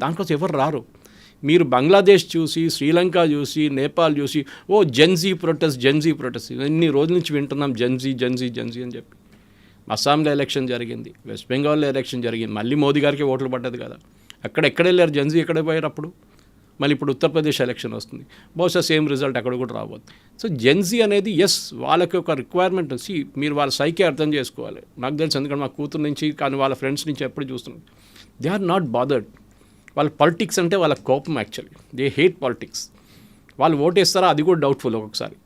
దానికోసం ఎవరు రారు. మీరు బంగ్లాదేశ్ చూసి, శ్రీలంక చూసి, నేపాల్ చూసి జెన్జీ ప్రొటెస్ట్ ఇన్ని రోజుల నుంచి వింటున్నాం జెన్జీ అని చెప్పి. అస్సాంలో ఎలక్షన్ జరిగింది, వెస్ట్ బెంగాల్లో ఎలక్షన్ జరిగింది, మళ్ళీ మోదీ గారికి ఓట్లు పడ్డది కదా. ఎక్కడ వెళ్ళారు జెన్జీ, ఎక్కడ పోయారు అప్పుడు? మళ్ళీ ఇప్పుడు ఉత్తరప్రదేశ్ ఎలక్షన్ వస్తుంది, బహుశా సేమ్ రిజల్ట్ అక్కడ కూడా రాబోతుంది. సో జెన్జీ అనేది వాళ్ళకి ఒక రిక్వైర్మెంట్ వచ్చి మీరు వాళ్ళ సైకి అర్థం చేసుకోవాలి. నాకు తెలుసు, ఎందుకంటే మా కూతురు నుంచి కానీ వాళ్ళ ఫ్రెండ్స్ నుంచి ఎప్పుడు చూస్తున్నాం, దే ఆర్ నాట్ బాదర్డ్. వాళ్ళ పాలిటిక్స్ అంటే వాళ్ళ కోపం, యాక్చువల్లీ దే హేట్ పాలిటిక్స్. వాళ్ళు ఓటేస్తారా అది కూడా డౌట్ఫుల్ ఒక్కొక్కసారి.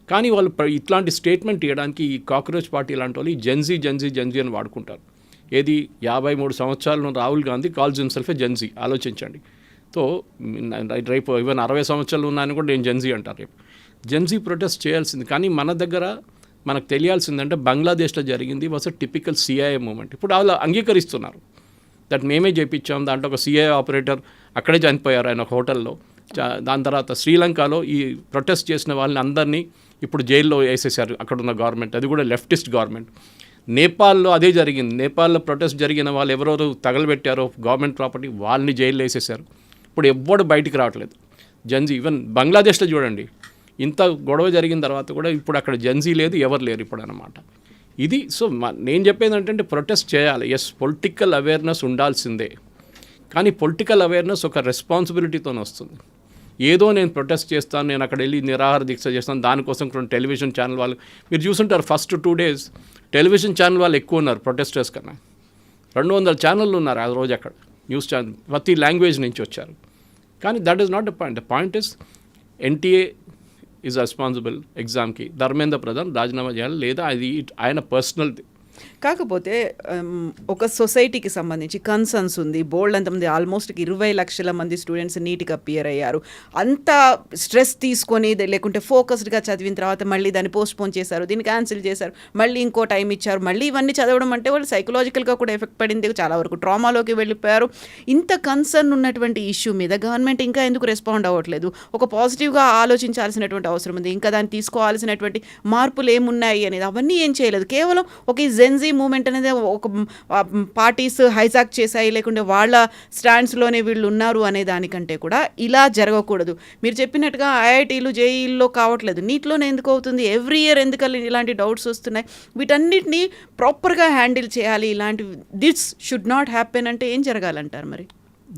కానీ వాళ్ళు ఇట్లాంటి స్టేట్మెంట్ ఇవ్వడానికి ఈ కాక్రోచ్ పార్టీ లాంటి వాళ్ళు జెన్జీ అని వాడుకుంటారు. ఏది 53 సంవత్సరాలు Rahul Gandhi calls himself Gen Z, ఆలోచించండి. సో రేపు ఈవెన్ 60 సంవత్సరాలు ఉన్నాయని కూడా నేను జెన్జీ అంటారు. రేపు జెన్జీ ప్రొటెస్ట్ చేయాల్సింది. కానీ మన దగ్గర మనకు తెలియాల్సిందంటే బంగ్లాదేశ్లో జరిగింది was a typical CIA moment. ఇప్పుడు వాళ్ళు అంగీకరిస్తున్నారు దట్ మేమే చేయించాం, దాంట్లో ఒక సిఐఏ ఆపరేటర్ అక్కడే చనిపోయారు ఆయన ఒక హోటల్లో. దాని తర్వాత శ్రీలంకలో ఈ ప్రొటెస్ట్ చేసిన వాళ్ళని అందరినీ ఇప్పుడు జైల్లో వేసేసారు అక్కడున్న గవర్నమెంట్, అది కూడా లెఫ్టిస్ట్ గవర్నమెంట్. నేపాల్లో అదే జరిగింది. నేపాల్లో ప్రొటెస్ట్ జరిగిన వాళ్ళు ఎవరెవరు తగలబెట్టారో గవర్నమెంట్ ప్రాపర్టీ, వాళ్ళని జైల్లో వేసేసారు. ఇప్పుడు ఎవ్వడు బయటికి రావట్లేదు జెన్జీ. ఈవెన్ బంగ్లాదేశ్లో చూడండి, ఇంత గొడవ జరిగిన తర్వాత కూడా ఇప్పుడు అక్కడ జెన్జీ లేదు, ఎవరు లేరు ఇప్పుడు అన్నమాట. ఇది సో నేను చెప్పేది ఏంటంటే ప్రొటెస్ట్ చేయాలి, పొలిటికల్ అవేర్నెస్ ఉండాల్సిందే. కానీ పొలిటికల్ అవేర్నెస్ ఒక రెస్పాన్సిబిలిటీతో వస్తుంది. ఏదో నేను ప్రొటెస్ట్ చేస్తాను, నేను అక్కడ వెళ్ళి నిరాహార దీక్ష చేస్తాను, దానికోసం కొన్ని టెలివిజన్ ఛానల్ వాళ్ళు మీరు చూసుంటారు. ఫస్ట్ 2 days టెలివిజన్ ఛానల్ వాళ్ళు ఎక్కువ ఉన్నారు ప్రొటెస్టర్స్ కన్నా. 200 ఛానళ్ళు ఉన్నారు ఆ రోజు అక్కడ, న్యూస్ ఛానల్ ప్రతి లాంగ్వేజ్ నుంచి వచ్చారు. కానీ that is not the point. The point is NTA is responsible ఎగ్జామ్కి. ధర్మేంద్ర ప్రధాన్ రాజీనామా చేయాలి, లేదా అది ఆయన పర్సనల్ది. కాకపోతే ఒక సొసైటీకి సంబంధించి కన్సర్న్స్ ఉంది. బోల్డ్ అంతమంది ఆల్మోస్ట్ 20 లక్షల మంది స్టూడెంట్స్ నీట్గా అపియర్ అయ్యారు. అంత స్ట్రెస్ తీసుకొని లేకుంటే ఫోకస్డ్గా చదివిన తర్వాత మళ్ళీ దాన్ని పోస్ట్పోన్ చేశారు, దీన్ని క్యాన్సిల్ చేశారు, మళ్ళీ ఇంకో టైం ఇచ్చారు, మళ్ళీ ఇవన్నీ చదవడం అంటే వాళ్ళు సైకలాజికల్గా కూడా ఎఫెక్ట్ పడింది, చాలా వరకు ట్రామాలోకి వెళ్ళిపోయారు. ఇంత కన్సర్న్ ఉన్నటువంటి ఇష్యూ మీద గవర్నమెంట్ ఇంకా ఎందుకు రెస్పాండ్ అవ్వట్లేదు? ఒక పాజిటివ్గా ఆలోచించాల్సినటువంటి అవసరం ఉంది, ఇంకా దాన్ని తీసుకోవాల్సినటువంటి మార్పులు ఏమున్నాయి అనేది అవన్నీ ఏం చేయలేదు. కేవలం ఒక జెన్జీ మూమెంట్ అనేది ఒక పార్టీస్ హైజాక్ చేశాయి, లేకుంటే వాళ్ళ స్టాండ్స్లోనే వీళ్ళు ఉన్నారు అనే దానికంటే కూడా ఇలా జరగకూడదు. మీరు చెప్పినట్టుగా ఐఐటీలు జేఈల్లో కావట్లేదు, నీట్లోనే ఎందుకు అవుతుంది? ఎవ్రీ ఇయర్ ఎందుకని ఇలాంటి డౌట్స్ వస్తున్నాయి? వీటన్నిటిని ప్రాపర్గా హ్యాండిల్ చేయాలి. ఇలాంటి దిస్ షుడ్ నాట్ హ్యాపెన్ అంటే ఏం జరగాలంటారు? మరి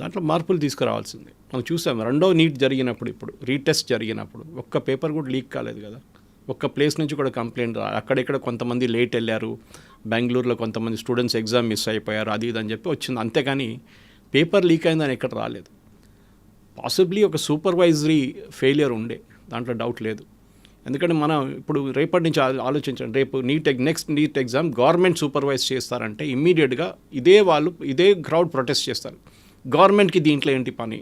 దాంట్లో మార్పులు తీసుకురావాల్సింది. మనం చూసాం రెండో నీట్ జరిగినప్పుడు, ఇప్పుడు రీటెస్ట్ జరిగినప్పుడు ఒక్క పేపర్ కూడా లీక్ కాలేదు కదా. ఒక్క ప్లేస్ నుంచి కూడా కంప్లైంట్ అక్కడిక్కడ కొంతమంది లేట్ వెళ్ళారు, బెంగళూరులో కొంతమంది స్టూడెంట్స్ ఎగ్జామ్ మిస్ అయిపోయారు, అది ఇది అని చెప్పి వచ్చింది. అంతేకాని పేపర్ లీక్ అయిందని ఎక్కడ రాలేదు. పాసిబ్లీ ఒక సూపర్వైజరీ ఫెయిలియర్ ఉండే, దాంట్లో డౌట్ లేదు. ఎందుకంటే మనం ఇప్పుడు రేపటి నుంచి ఆలోచించండి, రేపు next NEET exam government supervise చేస్తారంటే ఇమ్మీడియట్గా ఇదే క్రౌడ్ ప్రొటెస్ట్ చేస్తారు. గవర్నమెంట్కి దీంట్లో ఏంటి పని?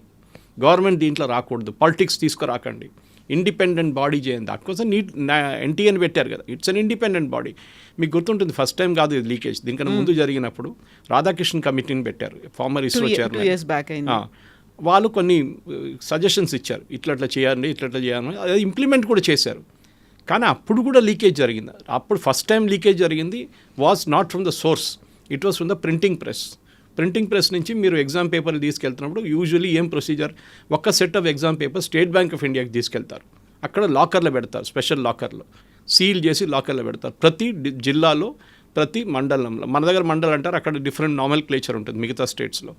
గవర్నమెంట్ దీంట్లో రాకూడదు, పాలిటిక్స్ తీసుకురాకండి, ఇండిపెండెంట్ బాడీ చేయండి. దానికోసం ఎన్టీఏని పెట్టారు కదా, ఇట్స్ అన్ ఇండిపెండెంట్ బాడీ. మీకు గుర్తుంటుంది, ఫస్ట్ టైం కాదు ఇది లీకేజ్, దీనికన్నా ముందు జరిగినప్పుడు రాధాకృష్ణన్ కమిటీని పెట్టారు, ఫార్మర్ ఇస్రో చైర్మన్. వాళ్ళు కొన్ని సజెషన్స్ ఇచ్చారు, ఇట్లా చేయాలి, ఇట్లా చేయాలని. అది ఇంప్లిమెంట్ కూడా చేశారు. కానీ అప్పుడు కూడా లీకేజ్ జరిగింది. అప్పుడు ఫస్ట్ టైం లీకేజ్ జరిగింది was not from the source, it was from the printing press నుంచి మీరు ఎగ్జామ్ పేపర్లు తీసుకెళ్తున్నప్పుడు యూజువల్లీ ఏం ప్రొసీజర్, ఒక్క set of exam paper state bank of ఇండియాకి తీసుకెళ్తారు, అక్కడ లాకర్లో పెడతారు, స్పెషల్ లాకర్లో సీల్ చేసి లాకర్లో పెడతారు. ప్రతి జిల్లాలో, ప్రతి మండలంలో, మన దగ్గర మండలం అంటారు, అక్కడ డిఫరెంట్ నార్మల్ క్లేచర్ ఉంటుంది మిగతా స్టేట్స్లో.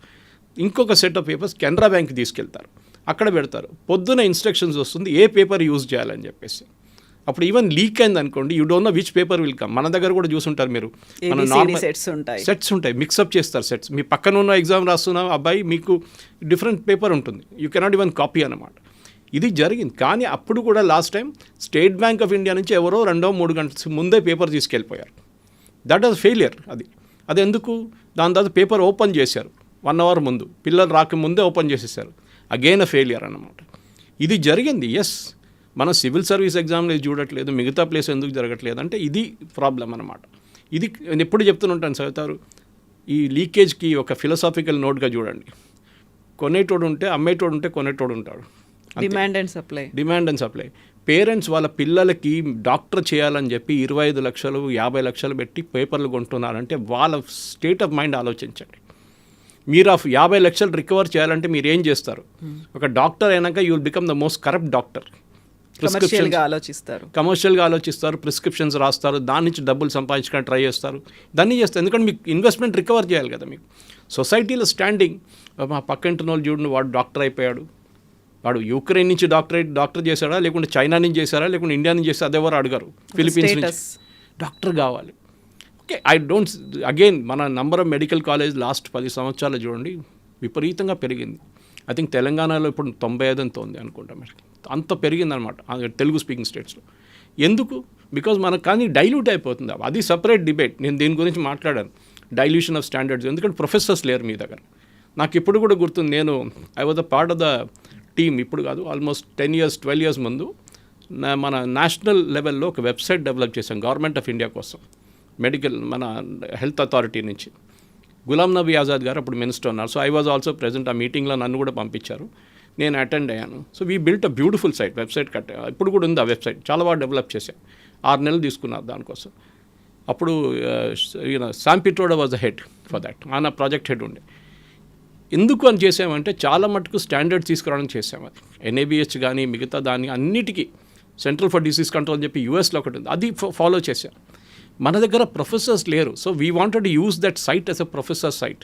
ఇంకొక సెట్ ఆఫ్ పేపర్స్ కెనరా బ్యాంక్కి తీసుకెళ్తారు, అక్కడ పెడతారు. పొద్దున ఇన్స్ట్రక్షన్స్ వస్తుంది ఏ పేపర్ యూజ్ చేయాలని చెప్పేసి. అప్పుడు ఈవెన్ లీక్ అయింది అనుకోండి, you don't know which paper will come. మన దగ్గర కూడా చూసుంటారు మీరు, మన నార్మల్ సెట్స్ ఉంటాయి, మిక్సప్ చేస్తారు సెట్స్. మీ పక్కన ఉన్న ఎగ్జామ్ రాస్తున్న అబ్బాయి మీకు డిఫరెంట్ పేపర్ ఉంటుంది, యూ కెనాట్ ఈవెన్ కాపీ అన్నమాట. ఇది జరిగింది. కానీ అప్పుడు కూడా last time state bank of India నుంచి ఎవరో 2-3 గంటల ముందే పేపర్ తీసుకెళ్ళిపోయారు. That was failure. అది ఎందుకు? దాని తర్వాత పేపర్ ఓపెన్ చేశారు 1 hour ముందు, పిల్లలు రాకముందే ఓపెన్ చేసేసారు. అగైన్ అ ఫెయిలియర్ అన్నమాట. ఇది జరిగింది. ఎస్, మనం సివిల్ సర్వీస్ ఎగ్జామ్లో చూడట్లేదు, మిగతా ప్లేస్ ఎందుకు జరగట్లేదు అంటే ఇది ప్రాబ్లం అన్నమాట. ఇది నేను ఎప్పుడు చెప్తుంటాను చదువుతారు, ఈ లీకేజ్కి ఒక ఫిలసాఫికల్ నోట్గా చూడండి. కొనేటోడు ఉంటే, అమ్మేటోడు ఉంటే కొనేటోడు ఉంటాడు. Demand and supply. పేరెంట్స్ వాళ్ళ పిల్లలకి డాక్టర్ చేయాలని చెప్పి 25 లక్షలు 50 లక్షలు పెట్టి పేపర్లు కొంటున్నారంటే వాళ్ళ స్టేట్ ఆఫ్ మైండ్ ఆలోచించండి. మీరు ఆ 50 లక్షలు రికవర్ చేయాలంటే మీరు ఏం చేస్తారు? ఒక డాక్టర్ అయినాక you will become the most corrupt doctor. కమర్షియల్గా ఆలోచిస్తారు, ప్రిస్క్రిప్షన్స్ రాస్తారు, దాని నుంచి డబ్బులు సంపాదించడానికి ట్రై చేస్తారు, దాన్ని చేస్తారు. ఎందుకంటే మీకు ఇన్వెస్ట్మెంట్ రికవర్ చేయాలి కదా. మీకు సొసైటీలో స్టాండింగ్, మా పక్కింటి వాళ్ళు చూడండి వాడు డాక్టర్ అయిపోయాడు, వాడు యుక్రెయిన్ నుంచి డాక్టర్ చేశాడా, లేకుంటే చైనా నుంచి చేశారా, లేకుంటే ఇండియా నుంచి చేస్తే అదెవరు అడగరు. ఫిలిపీన్స్ నుంచి డాక్టర్ కావాలి. ఓకే, ఐ డోంట్ అగైన్ మన number of medical college last 10 సంవత్సరాలు చూడండి విపరీతంగా పెరిగింది. ఐ థింక్ తెలంగాణలో ఇప్పుడు 95 అంత ఉంది అనుకుంటా. మరి అంత పెరిగిందనమాట తెలుగు స్పీకింగ్ స్టేట్స్లో. ఎందుకు? బికాజ్ మనకు కానీ డైల్యూట్ అయిపోతుంది. అది సపరేట్ డిబేట్. నేను దీని గురించి మాట్లాడాను, డైల్యూషన్ ఆఫ్ స్టాండర్డ్స్. ఎందుకంటే ప్రొఫెసర్స్ లేరు మీ దగ్గర. నాకు ఇప్పుడు కూడా గుర్తుంది, నేను I was a part of the team, ఇప్పుడు కాదు ఆల్మోస్ట్ 10 years 12 years ముందు మన నేషనల్ లెవెల్లో ఒక వెబ్సైట్ డెవలప్ చేశాం గవర్నమెంట్ ఆఫ్ ఇండియా కోసం, మెడికల్ మన హెల్త్ అథారిటీ నుంచి. గులాం నబీ ఆజాద్ గారు అప్పుడు మినిస్టర్ ఉన్నారు. So I was also present. ఆ మీటింగ్లో నన్ను కూడా పంపించారు, నేను అటెండ్ అయ్యాను. So we built a beautiful site, website కట్టే. ఇప్పుడు కూడా ఉంది ఆ వెబ్సైట్, చాలా బాగా డెవలప్ చేశాం. 6 నెలలు తీసుకున్నారు దానికోసం. అప్పుడు Sam Pitroda was the head for that, ఆయన ప్రాజెక్ట్ హెడ్ ఉండే. ఎందుకు అని చేసామంటే చాలా మటుకు స్టాండర్డ్స్ తీసుకురావడానికి చేసాం. అది ఎన్ఏబిహెచ్ కానీ మిగతా దాన్ని అన్నిటికీ సెంట్రల్ ఫర్ డిసీజ్ కంట్రోల్ అని చెప్పి యూఎస్లో ఒకటి ఉంది, అది ఫాలో చేశాం. మన దగ్గర ప్రొఫెసర్స్ లేరు. So we wanted to use that site as a professor site.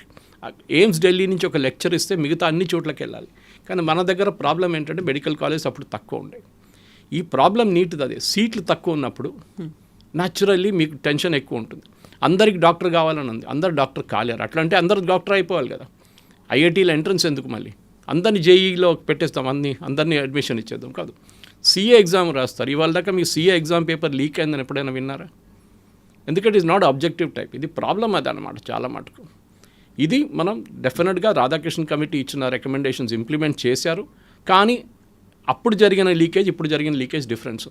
AIIMS Delhi నుంచి ఒక లెక్చర్ ఇస్తే మిగతా అన్ని చోట్లకి వెళ్ళాలి. కానీ మన దగ్గర ప్రాబ్లం ఏంటంటే మెడికల్ కాలేజ్ అప్పుడు తక్కువ ఉండే. ఈ ప్రాబ్లం నీటిది అదే, సీట్లు తక్కువ ఉన్నప్పుడు న్యాచురల్లీ మీకు టెన్షన్ ఎక్కువ ఉంటుంది. అందరికి డాక్టర్ కావాలని ఉంది, అందరు డాక్టర్ కాలేరు. అట్లా అంటే అందరు డాక్టర్ అయిపోవాలి కదా. ఐఐటీలో ఎంట్రన్స్ ఎందుకు? మళ్ళీ అందరినీ జేఈలో పెట్టేస్తాం, అందరినీ అడ్మిషన్ ఇచ్చేద్దాం కాదు. సీఏ ఎగ్జామ్ రాస్తారు. ఇవాళ దాకా మీకు సీఏ ఎగ్జామ్ పేపర్ లీక్ అయిందని ఎప్పుడైనా విన్నారా? ఎందుకంటే ఇట్స్ నాట్ ఆబ్జెక్టివ్ టైప్. ఇది ప్రాబ్లం అది అనమాట చాలా మటుకు. ఇది మనం డెఫినెట్గా రాధాకృష్ణ కమిటీ ఇచ్చిన రికమెండేషన్స్ ఇంప్లిమెంట్ చేశారు. కానీ అప్పుడు జరిగిన లీకేజ్ ఇప్పుడు జరిగిన లీకేజ్ డిఫరెన్స్.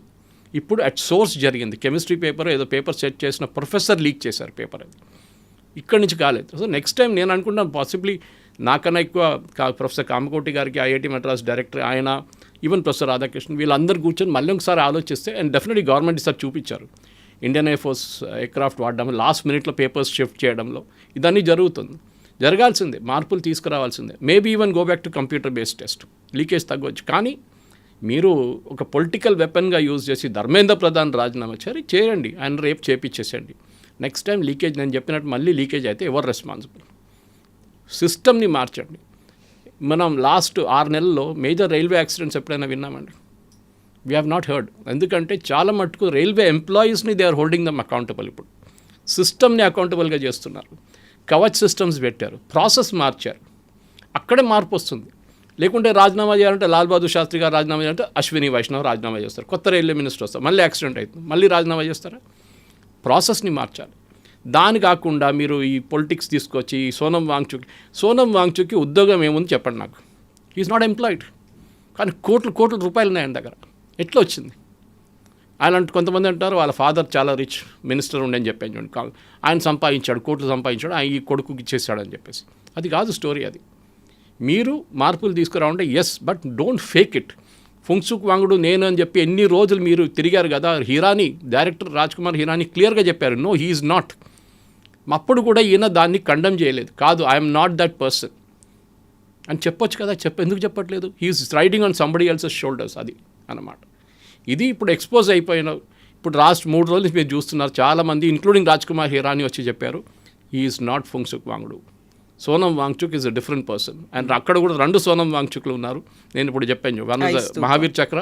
ఇప్పుడు అట్ సోర్స్ జరిగింది. కెమిస్ట్రీ పేపర్ ఏదో పేపర్ సెట్ చేసిన ప్రొఫెసర్ లీక్ చేశారు పేపర్, అది ఇక్కడి నుంచి కాలేదు. సో నెక్స్ట్ టైం నేను అనుకుంటాను పాసిబ్లీ నాకన్నా ఎక్కువ ప్రొఫెసర్ కామకోటి గారికి, ఐఐటి మద్రాస్ డైరెక్టర్ ఆయన, ఈవెన్ ప్రొఫెసర్ రాధాకృష్ణన్, వీళ్ళందరూ కూర్చొని మళ్ళీ ఒకసారి ఆలోచిస్తే, అండ్ డెఫినెట్లీ గవర్నమెంట్ ఈసారి చూపించారు ఇండియన్ ఎయిర్ ఫోర్స్ ఎయిర్క్రాఫ్ట్ వాడడం, లాస్ట్ మినిట్లో పేపర్స్ షిఫ్ట్ చేయడంలో ఇదన్నీ జరుగుతుంది. జరగాల్సిందే, మార్పులు తీసుకురావాల్సిందే. Maybe even go back to computer based test, leakage తగ్గవచ్చు. కానీ మీరు ఒక పొలిటికల్ వెపన్గా యూజ్ చేసి ధర్మేంద్ర ప్రధాన్ రాజీనామా చేయండి, ఆయన రేపు చేపించేసేయండి. నెక్స్ట్ టైం లీకేజ్ నేను చెప్పినట్టు మళ్ళీ లీకేజ్ అయితే ఎవరు రెస్పాన్సిబుల్? సిస్టమ్ని మార్చండి. మనం లాస్ట్ 6 నెలల్లో మేజర్ రైల్వే యాక్సిడెంట్స్ ఎప్పుడైనా విన్నామండి? We have not heard. ఎందుకంటే చాలా మటుకు రైల్వే ఎంప్లాయీస్ని they are holding them accountable. ఇప్పుడు సిస్టమ్ని అకౌంటబుల్గా చేస్తున్నారు. కవచ్ సిస్టమ్స్ పెట్టారు, ప్రాసెస్ మార్చారు, అక్కడే మార్పు వస్తుంది. లేకుంటే రాజీనామా చేయాలంటే లాల్ బహదూర్ శాస్త్రి గారు రాజీనామా చేయాలంటే అశ్విని వైష్ణవ్ రాజీనామా చేస్తారు, కొత్త రైల్వే మినిస్టర్ వస్తారు, మళ్ళీ యాక్సిడెంట్ అవుతుంది, మళ్ళీ రాజీనామా చేస్తారా? ప్రాసెస్ని మార్చాలి. దాని కాకుండా మీరు ఈ పొలిటిక్స్ తీసుకొచ్చి సోనం వాంగ్చుక్కి ఉద్యోగం ఏముంది చెప్పండి నాకు. ఈజ్ నాట్ ఎంప్లాయిడ్, కానీ కోట్ల రూపాయలు ఉన్నాయి ఆయన దగ్గర. ఎట్లా వచ్చింది? అలాంటి కొంతమంది అంటారు వాళ్ళ ఫాదర్ చాలా రిచ్ మినిస్టర్ ఉండని చెప్పాను చూడండి, ఆయన సంపాదించాడు, కోట్లు సంపాదించాడు, ఆయన ఈ కొడుకుకి ఇచ్చేసాడని చెప్పేసి. అది కాదు స్టోరీ. అది మీరు మార్పులు తీసుకురావంటే yes, but don't fake it. Phunsukh Wangdu నేను అని చెప్పి ఎన్ని రోజులు మీరు తిరిగారు కదా. హిరానీ డైరెక్టర్ రాజ్కుమార్ హిరానీ క్లియర్గా చెప్పారు, నో హీ ఈజ్ నాట్. అప్పుడు కూడా ఈయన దాన్ని కండెమ్ చేయలేదు, కాదు ఐఎమ్ నాట్ దట్ పర్సన్ అని చెప్పొచ్చు కదా. ఎందుకు చెప్పట్లేదు? He's riding on somebody else's shoulders, అది అన్నమాట. ఇది ఇప్పుడు ఎక్స్పోజ్ అయిపోయిన ఇప్పుడు 3 రోజులు మీరు చూస్తున్నారు చాలామంది, ఇంక్లూడింగ్ రాజ్కుమార్ హిరానీ వచ్చి చెప్పారు he is not Phunsukh Wangdu. Sonam Wangchuk is a different person. And అక్కడ కూడా 2 సోనం వాంగ్చుక్లు ఉన్నారు. నేను ఇప్పుడు చెప్పాను, వన్ మహావీర్ చక్ర,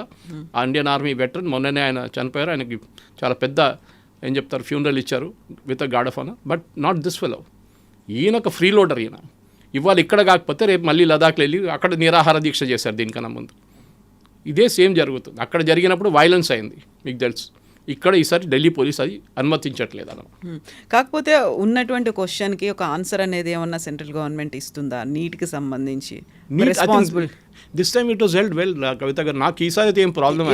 ఇండియన్ ఆర్మీ వెటరన్, మొన్ననే ఆయన చనిపోయారు. ఆయనకి చాలా పెద్ద ఏం చెప్తారు ఫ్యూనరల్ ఇచ్చారు with a guard of honour. But not this fellow. ఈయన ఒక ఫ్రీ లోడర్. ఈయన ఇవాళ ఇక్కడ కాకపోతే రేపు మళ్ళీ లదాఖ్లో వెళ్ళి అక్కడ నిరాహార దీక్ష చేశారు దీనికన్నా ముందు. ఇదే సేమ్ జరుగుతుంది. అక్కడ జరిగినప్పుడు వైలెన్స్ అయింది, మీకు తెలుసు. ఇక్కడ ఈసారి ఢిల్లీ పోలీస్ అది అనుమతించట్లేదు అన్నమాట. కాకపోతే ఉన్నటువంటి క్వశ్చన్కి ఒక ఆన్సర్ అనేది ఏమన్నా సెంట్రల్ గవర్నమెంట్ ఇస్తుందా నీట్కి సంబంధించి? This time it was held well Kavitha garu. నాకు ఈసారి అయితే ఏం ప్రాబ్లం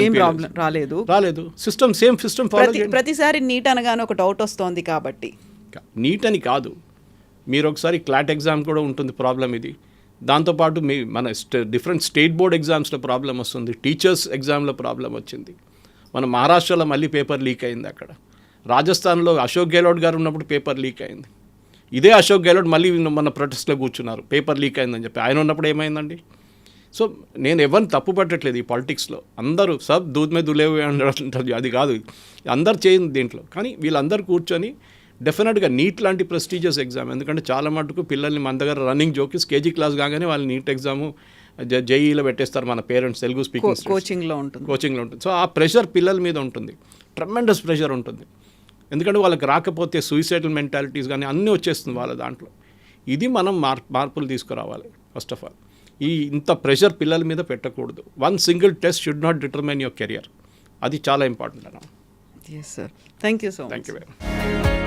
రాలేదు. System same system follow. ప్రతిసారి నీట్ అనగానే ఒక డౌట్ వస్తోంది కాబట్టి. నీట్ అని కాదు, మీరు ఒకసారి క్లాట్ ఎగ్జామ్ కూడా ఉంటుంది ప్రాబ్లం ఇది. దాంతోపాటు మన డిఫరెంట్ స్టేట్ బోర్డ్ ఎగ్జామ్స్లో ప్రాబ్లం వస్తుంది, టీచర్స్ ఎగ్జామ్లో ప్రాబ్లం వచ్చింది. మన మహారాష్ట్రలో మళ్ళీ పేపర్ లీక్ అయింది. అక్కడ రాజస్థాన్లో అశోక్ గెహ్లోట్ గారు ఉన్నప్పుడు పేపర్ లీక్ అయింది. ఇదే అశోక్ గెహ్లోట్ మళ్ళీ మన ప్రొటెస్ట్లో కూర్చున్నారు పేపర్ లీక్ అయిందని చెప్పి. ఆయన ఉన్నప్పుడు ఏమైందండి? సో నేను ఎవరిని తప్పు పట్టట్లేదు ఈ పాలిటిక్స్లో. అందరూ సబ్ దూద్ మే దులేవే అంటారు, అది కాదు, అందరు చేయండి దీంట్లో. కానీ వీళ్ళందరూ కూర్చొని డెఫినెట్గా నీట్ లాంటి ప్రెస్టీజియస్ ఎగ్జామ్, ఎందుకంటే చాలా మటుకు పిల్లల్ని మన దగ్గర రన్నింగ్ జోకిస్ కేజీ క్లాస్ కాగానే వాళ్ళు నీట్ ఎగ్జాము జేఈలో పెట్టేస్తారు మన పేరెంట్స్, తెలుగు స్పీకింగ్ కోచింగ్లో ఉంటుంది. సో ఆ ప్రెషర్ పిల్లల మీద ఉంటుంది, ట్రెమెండస్ ప్రెషర్ ఉంటుంది. ఎందుకంటే వాళ్ళకి రాకపోతే సూసైడల్ మెంటాలిటీస్ కానీ అన్నీ వచ్చేస్తుంది వాళ్ళ దాంట్లో. ఇది మనం మార్పులు తీసుకురావాలి. ఫస్ట్ ఆఫ్ ఆల్ ఇంత ప్రెషర్ పిల్లల మీద పెట్టకూడదు. One single test should not determine your career. అది చాలా ఇంపార్టెంట్ అన్న. Yes sir, thank you so much. Thank you very much.